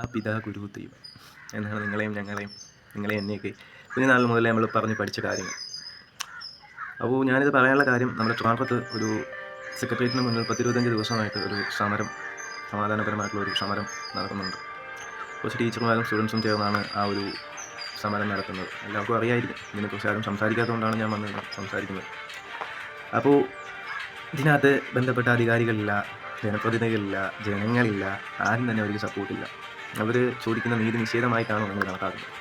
ആ പിതാ ഗുരു ദൈവം എന്നാണ് നിങ്ങളെയും എന്നെയൊക്കെ കുഞ്ഞുനാൾ മുതലേ നമ്മൾ പറഞ്ഞ് പഠിച്ച കാര്യങ്ങൾ. അപ്പോൾ ഞാനിത് പറയാനുള്ള കാര്യം, നമ്മുടെ ട്രിവാൻഡ്രത്ത് ഒരു സെക്രട്ടേറിയറ്റിന് മുന്നിൽ 10-25 ദിവസമായിട്ട് ഒരു സമരം, സമാധാനപരമായിട്ടുള്ള ഒരു സമരം നടക്കുന്നുണ്ട്. കുറച്ച് ടീച്ചർമാരും സ്റ്റുഡൻസും ചേർന്നാണ് ആ ഒരു സമരം നടത്തുന്നത്. എല്ലാവർക്കും അറിയായിരിക്കും. ഇതിനെക്കുറിച്ച് ആരും സംസാരിക്കാത്തതുകൊണ്ടാണ് ഞാൻ വന്ന് സംസാരിക്കുന്നത്. അപ്പോൾ ഇതിനകത്ത് ബന്ധപ്പെട്ട അധികാരികളില്ല, ജനപ്രതിനിധികളില്ല, ജനങ്ങളില്ല, ആരും തന്നെ അവർക്ക് സപ്പോർട്ടില്ല. അവർ ചോദിക്കുന്ന നീതി നിഷേധമായിട്ടാണ് നമ്മൾ കണക്കാക്കുന്നത്.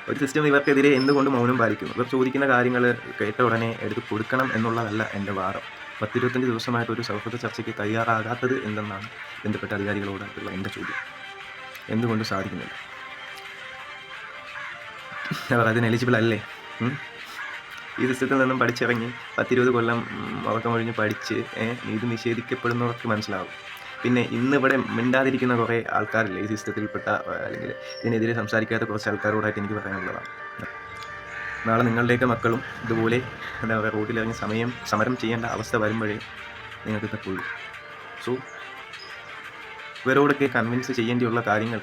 ഒരു സിസ്റ്റം ഇവർക്കെതിരെ എന്തുകൊണ്ട് മൗനം പാലിക്കുന്നു? ഇവർ ചോദിക്കുന്ന കാര്യങ്ങൾ കേട്ട ഉടനെ എടുത്ത് കൊടുക്കണം എന്നുള്ളതല്ല എൻ്റെ വാദം. 10-25 ദിവസമായിട്ട് ഒരു സൗഹൃദ ചർച്ചയ്ക്ക് തയ്യാറാകാത്തത് എന്തെന്നാണ് ബന്ധപ്പെട്ട അധികാരികളോടുള്ള എൻ്റെ ചോദ്യം. എന്തുകൊണ്ട് സാധിക്കുന്നില്ല? അവർ അതിന് എലിജിബിൾ അല്ലേ? ഈ സിസ്റ്റത്തിൽ നിന്നും പഠിച്ചിറങ്ങി 10-20 കൊല്ലം ഉറക്കമൊഴിഞ്ഞ് പഠിച്ച് നീതി നിഷേധിക്കപ്പെടുന്നവർക്ക് മനസ്സിലാവും. പിന്നെ ഇന്നിവിടെ മിണ്ടാതിരിക്കുന്ന കുറേ ആൾക്കാരില്ലേ, ഈ സിസ്റ്റത്തിൽപ്പെട്ട അല്ലെങ്കിൽ ഇതിനെതിരെ സംസാരിക്കാത്ത കുറച്ച് ആൾക്കാരോടായിട്ട് എനിക്ക് പറയാനുള്ളതാണ്. നാളെ നിങ്ങളുടെയൊക്കെ മക്കളും ഇതുപോലെ എന്താ പറയുക, റോഡിലിറങ്ങി സമരം ചെയ്യേണ്ട അവസ്ഥ വരുമ്പോഴേ നിങ്ങൾക്ക് തട്ടുള്ളൂ. സോ ഇവരോടൊക്കെ കൺവിൻസ് ചെയ്യേണ്ടിയുള്ള കാര്യങ്ങൾ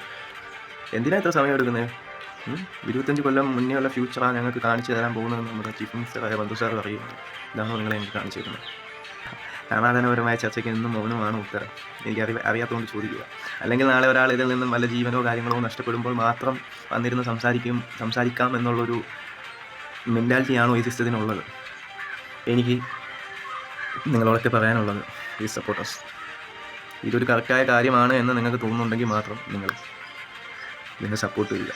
എന്തിനാ ഇത്ര സമയം എടുക്കുന്നത്? 25 കൊല്ലം മുന്നേ ഉള്ള ഫ്യൂച്ചറാണ് ഞങ്ങൾക്ക് കാണിച്ചു തരാൻ പോകുന്നതെന്ന് നമ്മുടെ ചീഫ് മിനിസ്റ്ററായ ബന്ധു സാർ പറയുന്നത്. ഇതാണോ നിങ്ങളെ എനിക്ക് കാണിച്ചു തരുന്നത്? സമാധാനപരമായ ചർച്ചയ്ക്ക് എന്നും മൗനമാണ് ഉത്തരം. എനിക്ക് അറിയാത്തതുകൊണ്ട് ചോദിക്കുക. അല്ലെങ്കിൽ നാളെ ഒരാൾ ഇതിൽ നിന്നും വല്ല ജീവനോ കാര്യങ്ങളോ നഷ്ടപ്പെടുമ്പോൾ മാത്രം വന്നിരുന്ന് സംസാരിക്കാം എന്നുള്ളൊരു മെൻറ്റാലിറ്റിയാണോ ഈ സിസ്റ്റത്തിനുള്ളത്? എനിക്ക് നിങ്ങളോടൊക്കെ പറയാനുള്ളത്, ഈ സപ്പോർട്ടേഴ്സ്, ഇതൊരു കറക്റ്റായ കാര്യമാണ് എന്ന് നിങ്ങൾക്ക് തോന്നുന്നുണ്ടെങ്കിൽ മാത്രം നിങ്ങൾ സപ്പോർട്ട് ചെയ്യുക.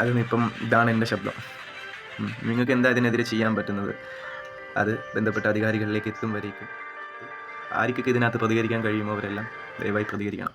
അതിനിപ്പം ഇതാണ് എൻ്റെ ശബ്ദം. നിങ്ങൾക്ക് എന്താ ഇതിനെതിരെ ചെയ്യാൻ പറ്റുന്നത്? അത് ബന്ധപ്പെട്ട അധികാരികളിലേക്ക് എത്തും വരേക്കും ആർക്കൊക്കെ ഇതിനകത്ത് പ്രതികരിക്കാൻ കഴിയുമോ അവരെല്ലാം ദയവായി പ്രതികരിക്കണം.